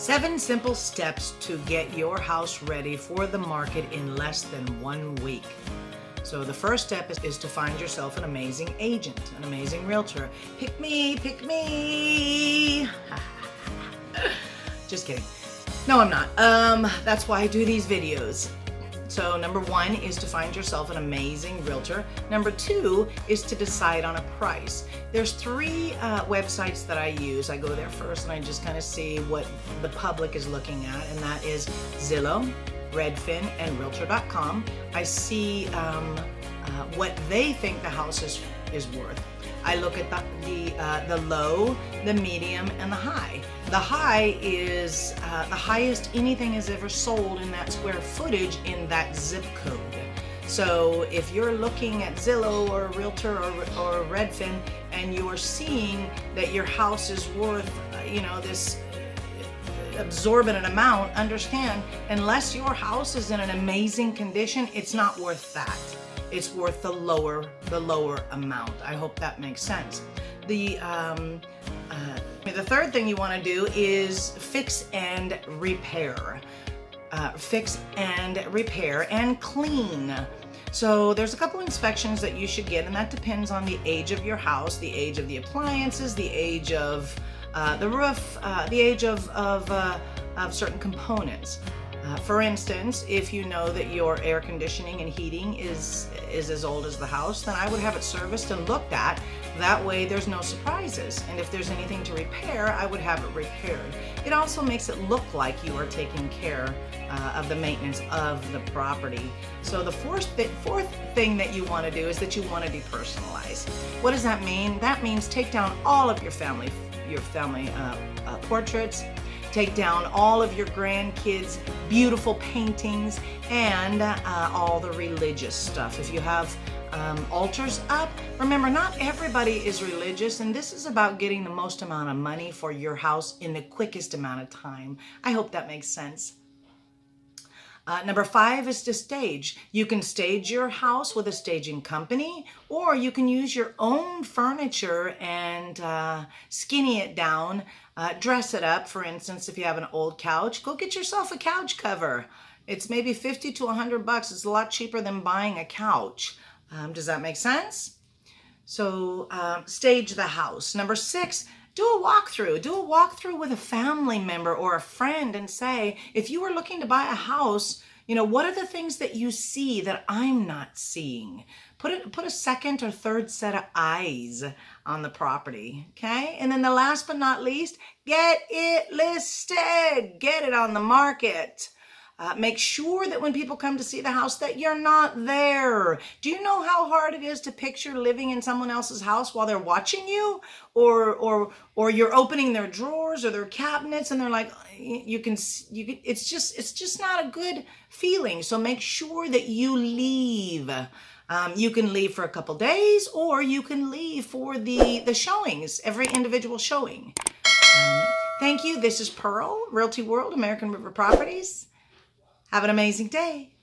7 simple steps to get your house ready for the market in less than 1 week. So the first step is to find yourself an amazing agent, an amazing realtor. Pick me, pick me. Just kidding. No, I'm not. That's why I do these videos. So number 1 is to find yourself an amazing realtor. Number 2 is to decide on a price. There's 3 websites that I use. I go there first and I just kind of see what the public is looking at, and that is Zillow, Redfin, and Realtor.com. I see what they think the house is worth. I look at the low, the medium, and the high. The high is the highest anything has ever sold in that square footage in that zip code. So if you're looking at Zillow or Realtor or Redfin and you're seeing that your house is worth, this absorbent amount, understand, unless your house is in an amazing condition, it's not worth that. It's worth the lower amount. I hope that makes sense. The third thing you want to do is fix and repair. Fix and repair and clean. So there's a couple inspections that you should get, and that depends on the age of your house, the age of the appliances, the age of the roof, the age of certain components. For instance, if you know that your air conditioning and heating is as old as the house, then I would have it serviced and looked at. That way there's no surprises. And if there's anything to repair, I would have it repaired. It also makes it look like you are taking care of the maintenance of the property. So the fourth thing that you want to do is that you want to depersonalize. What does that mean? That means take down all of your family portraits. Take down all of your grandkids' beautiful paintings and all the religious stuff. If you have altars up, remember, not everybody is religious, and this is about getting the most amount of money for your house in the quickest amount of time. I hope that makes sense. Number 5 is to stage. You can stage your house with a staging company, or you can use your own furniture and skinny it down, dress it up. For instance, if you have an old couch, go get yourself a couch cover. It's maybe $50 to $100. It's a lot cheaper than buying a couch. Does that make sense? So stage the house. Number 6, do a walkthrough. Do a walkthrough with a family member or a friend and say, if you were looking to buy a house, what are the things that you see that I'm not seeing? Put a second or third set of eyes on the property, okay? And then the last but not least, get it listed. Get it on the market. Make sure that when people come to see the house that you're not there. Do you know how hard it is to picture living in someone else's house while they're watching you? Or you're opening their drawers or their cabinets and they're like, it's just not a good feeling. So make sure that you leave. You can leave for a couple days, or you can leave for the showings, every individual showing. Thank you. This is Pearl, Realty World, American River Properties. Have an amazing day.